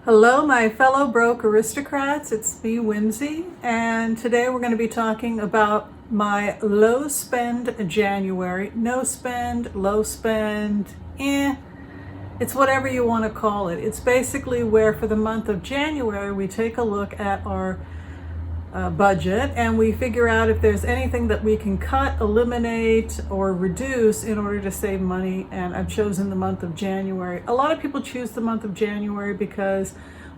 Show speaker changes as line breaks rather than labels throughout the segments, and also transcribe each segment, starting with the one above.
Hello, my fellow broke aristocrats. It's me, Whimsy, and today we're going to be talking about my low spend January. No spend, low spend, it's whatever you want to call it. It's basically where for the month of January we take a look at our budget and we figure out if there's anything that we can cut, eliminate, or reduce in order to save money. And I've chosen the month of January. A lot of people choose the month of January because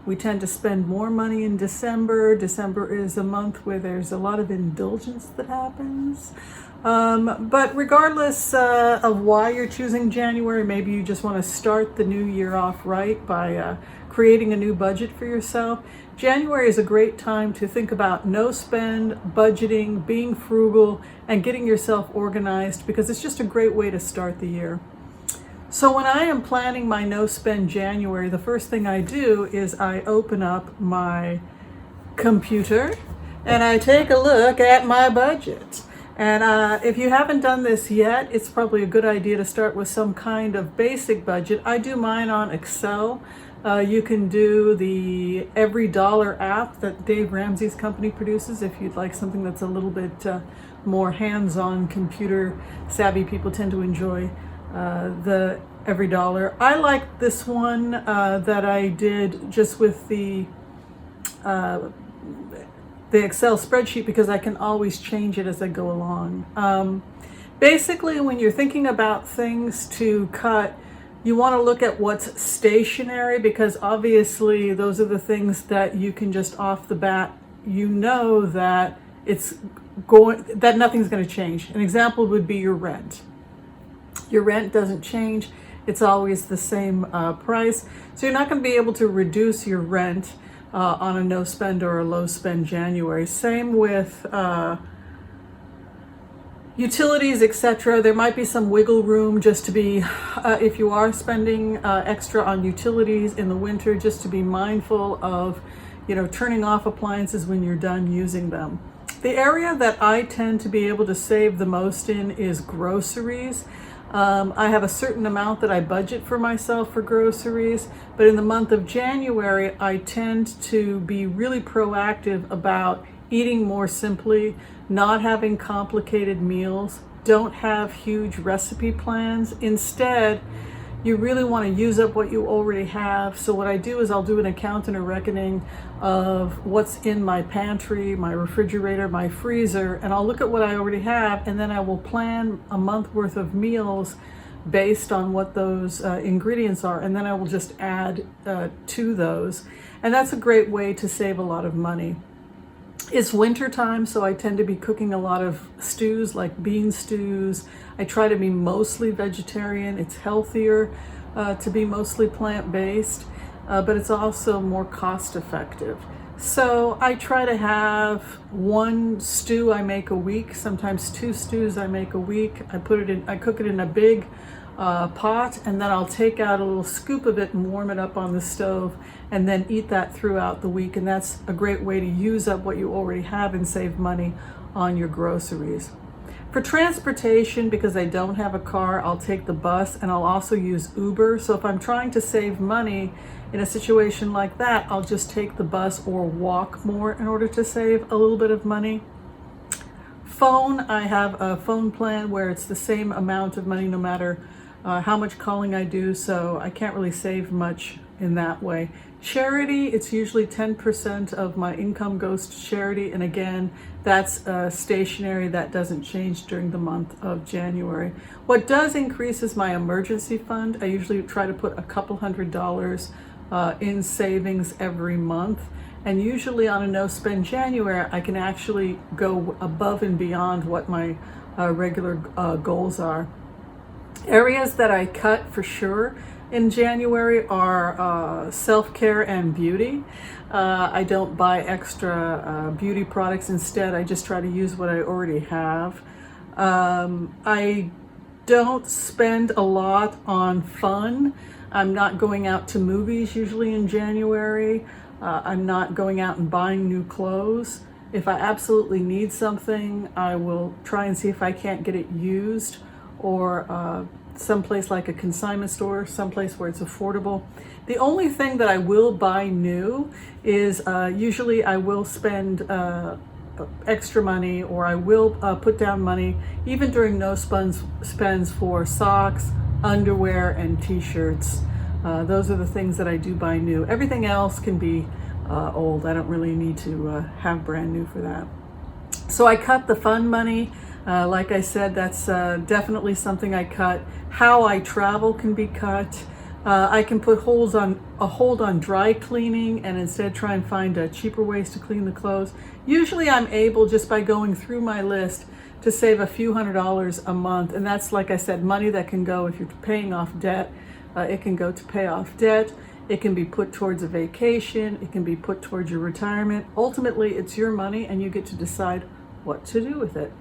we tend to spend more money in December. December is a month where there's a lot of indulgence that happens. But regardless of why you're choosing January, maybe you just want to start the new year off right by creating a new budget for yourself. January is a great time to think about no spend, budgeting, being frugal, and getting yourself organized because it's just a great way to start the year. So when I am planning my no spend January, the first thing I do is I open up my computer and I take a look at my budget. And if you haven't done this yet, it's probably a good idea to start with some kind of basic budget. I do mine on Excel. You can do the Every Dollar app that Dave Ramsey's company produces if you'd like something that's a little bit more hands-on. Computer savvy people tend to enjoy the Every Dollar. I like this one that I did just with the Excel spreadsheet because I can always change it as I go along. Basically, when you're thinking about things to cut, you want to look at what's stationary because obviously those are the things that you can just off the bat, you know that that nothing's going to change. An example would be your rent. Your rent doesn't change. It's always the same price. So you're not going to be able to reduce your rent on a no spend or a low spend January. Same with utilities, etc. There might be some wiggle room just to be, if you are spending extra on utilities in the winter, just to be mindful of, turning off appliances when you're done using them. The area that I tend to be able to save the most in is groceries. I have a certain amount that I budget for myself for groceries, but in the month of January, I tend to be really proactive about eating more simply, not having complicated meals, don't have huge recipe plans. Instead, you really want to use up what you already have. So what I do is I'll do an account and a reckoning of what's in my pantry, my refrigerator, my freezer, and I'll look at what I already have, and then I will plan a month worth of meals based on what those ingredients are, and then I will just add to those. And that's a great way to save a lot of money. It's winter time, so I tend to be cooking a lot of stews, like bean stews. I try to be mostly vegetarian. It's healthier to be mostly plant-based, but it's also more cost-effective. So I try to have one stew I make a week, sometimes two stews I make a week. I cook it in a big pot, and then I'll take out a little scoop of it and warm it up on the stove and then eat that throughout the week. And that's a great way to use up what you already have and save money on your groceries. For transportation, because I don't have a car, I'll take the bus, and I'll also use Uber. So if I'm trying to save money in a situation like that, I'll just take the bus or walk more in order to save a little bit of money. Phone, I have a phone plan where it's the same amount of money no matter how much calling I do, so I can't really save much in that way. Charity, it's usually 10% of my income goes to charity, and again, that's stationary. That doesn't change during the month of January. What does increase is my emergency fund. I usually try to put a couple $100 in savings every month, and usually on a no spend January, I can actually go above and beyond what my regular goals are. Areas that I cut for sure in January are self-care and beauty. I don't buy extra beauty products. Instead, I just try to use what I already have. I don't spend a lot on fun. I'm not going out to movies usually in January. I'm not going out and buying new clothes. If I absolutely need something, I will try and see if I can't get it used or someplace like a consignment store, someplace where it's affordable. The only thing that I will buy new is usually I will spend extra money, or I will put down money even during no spends for socks, underwear, and t-shirts. Those are the things that I do buy new. Everything else can be old. I don't really need to have brand new for that. So I cut the fun money. Like I said, that's definitely something I cut. How I travel can be cut. I can put a hold on dry cleaning and instead try and find cheaper ways to clean the clothes. Usually I'm able, just by going through my list, to save a few $100s a month. And that's, like I said, money that can go, if you're paying off debt, it can go to pay off debt. It can be put towards a vacation. It can be put towards your retirement. Ultimately, it's your money and you get to decide what to do with it.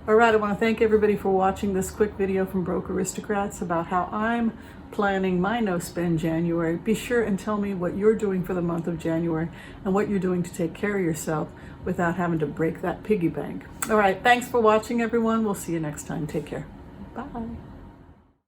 All right, I want to thank everybody for watching this quick video from Broke Aristocrats about how I'm planning my no-spend January. Be sure and tell me what you're doing for the month of January and what you're doing to take care of yourself without having to break that piggy bank. All right, thanks for watching, everyone. We'll see you next time. Take care. Bye.